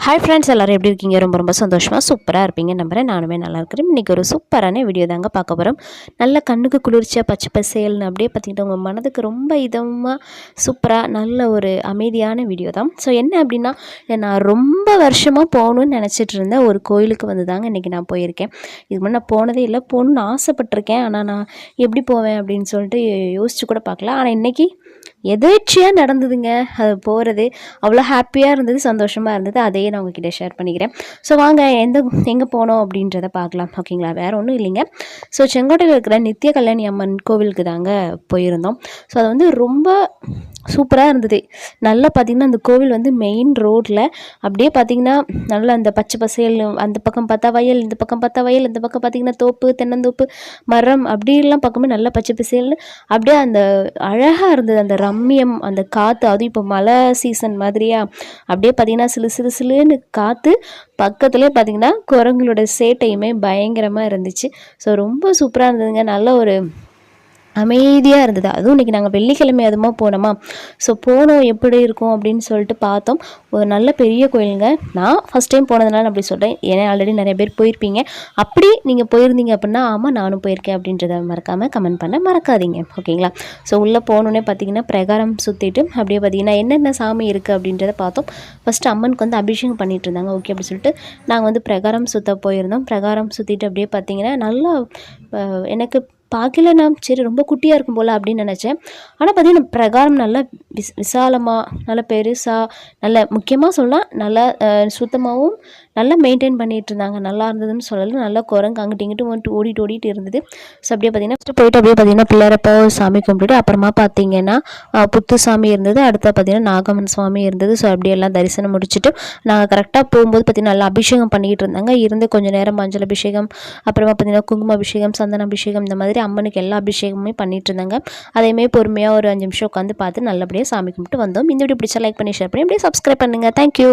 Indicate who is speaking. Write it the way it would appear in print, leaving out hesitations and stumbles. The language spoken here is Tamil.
Speaker 1: ஹாய் ஃப்ரெண்ட்ஸ், எல்லோரும் எப்படி இருக்கீங்க? ரொம்ப ரொம்ப சந்தோஷமாக சூப்பராக இருப்பீங்க நம்புகிறேன். நானுமே நல்லா இருக்கிறேன். இன்றைக்கி ஒரு சூப்பரான வீடியோ தாங்க பார்க்க போகிறோம். நல்ல கண்ணுக்கு குளிர்ச்சியாக பச்சை பசேல்னு அப்படியே பார்த்திங்கன்னா உங்கள் மனதுக்கு ரொம்ப இதமாக சூப்பராக நல்ல ஒரு அமைதியான வீடியோ தான். ஸோ என்ன அப்படின்னா, நான் ரொம்ப வருஷமாக போகணுன்னு நினச்சிட்டு இருந்தேன் ஒரு கோயிலுக்கு வந்து தாங்க இன்றைக்கி நான் போயிருக்கேன். இது முன்னே நான் போனதே இல்லை, போகணுன்னு ஆசைப்பட்டிருக்கேன். ஆனால் நான் எப்படி போவேன் அப்படின்னு சொல்லிட்டு யோசிச்சு கூட பார்க்கல. ஆனால் இன்றைக்கி எதேர்ச்சியாக நடந்ததுங்க. அது போகிறது அவ்வளோ ஹாப்பியாக இருந்தது, சந்தோஷமாக இருந்தது. அதையே நான் உங்ககிட்ட ஷேர் பண்ணிக்கிறேன். ஸோ வாங்க எங்கே போனோம் அப்படின்றத பார்க்கலாம். ஓகேங்களா? வேறு ஒன்றும் இல்லைங்க. ஸோ செங்கோட்டையில் இருக்கிற நித்திய கல்யாணி அம்மன் கோவிலுக்கு தாங்க போயிருந்தோம். ஸோ அது வந்து ரொம்ப சூப்பராக இருந்தது. நல்லா பார்த்திங்கன்னா அந்த கோவில் வந்து மெயின் ரோட்டில் அப்படியே பார்த்திங்கன்னா நல்லா அந்த பச்சை பசேல், அந்த பக்கம் பார்த்தா வயல், இந்த பக்கம் பார்த்தா வயல், இந்த பக்கம் பார்த்திங்கன்னா தோப்பு, தென்னந்தோப்பு, மரம் அப்படிலாம் பார்க்கும்போது நல்லா பச்சை பசேல்னு அப்படியே அந்த அழகாக இருந்தது. அந்த ரம்மியம், அந்த காற்று, அதுவும் இப்போ மழை சீசன் மாதிரியா அப்படியே பார்த்திங்கன்னா சிலு சிலு சிலுன்னு காற்று, பக்கத்துலேயே பார்த்திங்கன்னா குரங்களோட சேட்டையுமே பயங்கரமாக இருந்துச்சு. ஸோ ரொம்ப சூப்பராக இருந்ததுங்க. நல்ல ஒரு அமைதியாக இருந்தது. அதுவும் இன்றைக்கி நாங்கள் வெள்ளிக்கிழமை அதுமா போனோமா. ஸோ போனோம் எப்படி இருக்கும் அப்படின்னு சொல்லிட்டு பார்த்தோம். ஒரு நல்ல பெரிய கோயிலுங்க. நான் ஃபஸ்ட் டைம் போனதுனால நான் அப்படி சொல்கிறேன். ஏன்னா ஆல்ரெடி நிறைய பேர் போயிருப்பீங்க. அப்படி நீங்கள் போயிருந்தீங்க அப்படின்னா ஆமாம் நானும் போயிருக்கேன் அப்படின்றத மறக்காமல் கமெண்ட் பண்ண மறக்காதீங்க. ஓகேங்களா? ஸோ உள்ளே போகணுன்னே பார்த்திங்கன்னா பிரகாரம் சுற்றிட்டு அப்படியே பார்த்திங்கன்னா என்னென்ன சாமி இருக்குது அப்படின்றத பார்த்தோம். ஃபஸ்ட்டு அம்மனுக்கு வந்து அபிஷேகம் பண்ணிகிட்டு இருந்தாங்க. ஓகே அப்படி சொல்லிட்டு நாங்கள் வந்து பிரகாரம் சுற்ற போயிருந்தோம். பிரகாரம் சுற்றிட்டு அப்படியே பார்த்திங்கன்னா நல்லா எனக்கு பார்க்கல, நான் சரி ரொம்ப குட்டியாக இருக்கும் போல் அப்படின்னு நினச்சேன். ஆனால் பார்த்திங்கன்னா பிரகாரம் நல்லா விசாலமாக, நல்லா பெருசாக, நல்ல முக்கியமாக சொல்லலாம் நல்லா சுத்தமாகவும் நல்லா மெயின்டைன் பண்ணிகிட்டு இருந்தாங்க. நல்லா இருந்ததுன்னு சொல்லலாம். நல்லா குரங்கு அங்கிட்டு இங்கிட்டு வந்துட்டு ஓடிட்டு இருந்தது. ஸோ அப்படியே பார்த்திங்கன்னா போயிட்டு அப்படியே பார்த்திங்கன்னா பிள்ளையரப்போ சாமி கும்பிட்டுட்டு அப்புறமா பார்த்திங்கன்னா புத்து சாமி இருந்தது. அடுத்த பார்த்திங்கன்னா நாகம்மன் சுவாமி இருந்தது. ஸோ அப்படியே எல்லாம் தரிசனம் முடிச்சுட்டு நாங்கள் கரெக்டாக போகும்போது பார்த்திங்கன்னா நல்லா அபிஷேகம் பண்ணிக்கிட்டு இருந்தாங்க. இருந்து கொஞ்சம் நேரம் மஞ்சள் அபிஷேகம், அப்புறமா பார்த்திங்கன்னா குங்கும அபிஷேகம், சந்தன அபிஷேகம், இந்த மாதிரி அம்மனுக்கு எல்லா அபிஷேகமுமே பண்ணிட்டு இருந்தாங்க. அதேமாதிரி பொறுமையாக ஒரு 5 நிமிஷம் உட்காந்து பார்த்து நல்லபடியாக சாமி கும்பிட்டு வந்தோம். இந்த வீடியோ பிடிச்சா லைக் பண்ணி ஷேர் பண்ணி அப்படியே சப்ஸ்கிரைப் பண்ணுங்கள். தேங்க்யூ.